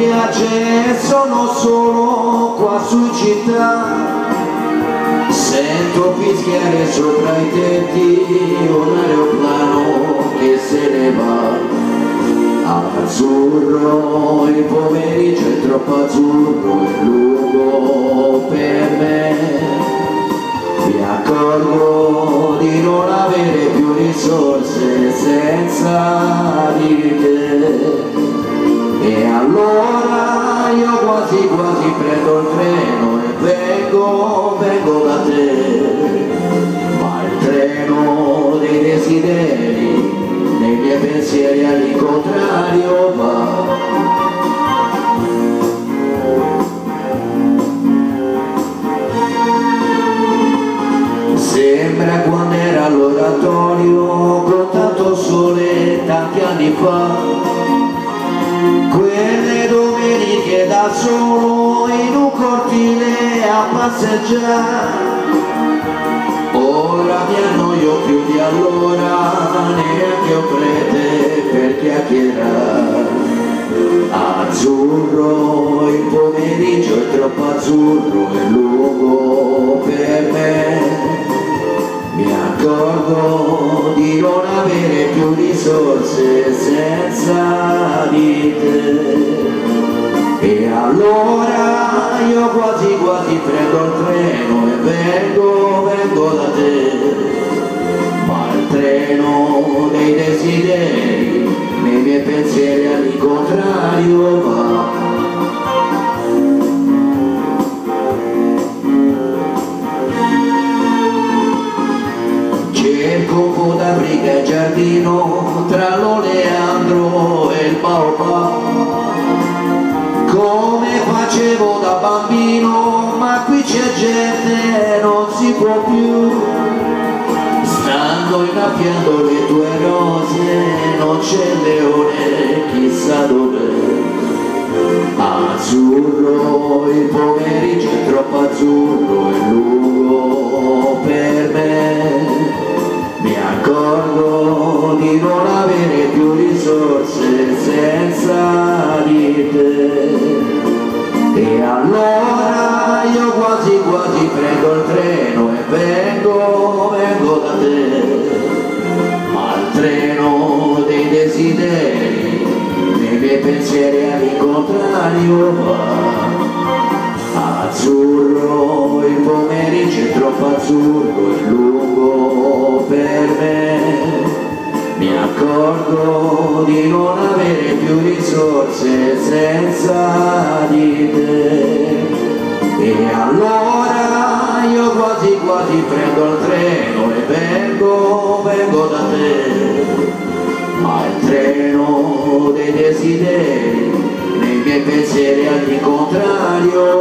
spiagge sono solo qua su città. Sento fischiare sopra i tetti un aeroplano che se ne va. Azzurro, il pomeriggio è troppo azzurro e lungo per me. Mi accorgo di non avere più risorse senza di te. E allora io quasi quasi prendo il treno e vengo da te. Ma il treno dei desideri nei miei pensieri all'incontrario va. Sembra quando era all'oratorio con tanto sole tanti anni fa, quelle domeniche da solo in un cortile a passeggiare. Ora mi annoio più di allora, neanche ho prete per chiacchierare. Azzurro, il pomeriggio è troppo azzurro e lungo per me. Mi accorgo di non avere più risorse senza di te. E allora io quasi quasi prendo il treno e vengo da te. Ma il treno dei desideri nei miei pensieri all'incontrario va. Cerco un po' d'abriga e giardino tra l'oleandro e il baobab, come facevo da bambino, ma qui c'è gente, non si può più. Stanno innaffiando le tue rose, non c'è il leone, chissà dov'è. Azzurro, il pomeriggio è troppo azzurro e lungo per me. Mi accorgo di non avere più risorse senza di te. E allora io quasi quasi prendo il treno e vengo da te. Ma il treno dei desideri nei miei pensieri all'incontrario va. Azzurro, il pomeriggio è troppo azzurro e lungo per me. Mi accorgo di non avere più risorse senza di te. E allora io quasi quasi prendo il treno e vengo da te. Ma il treno dei desideri nei miei pensieri all'incontrario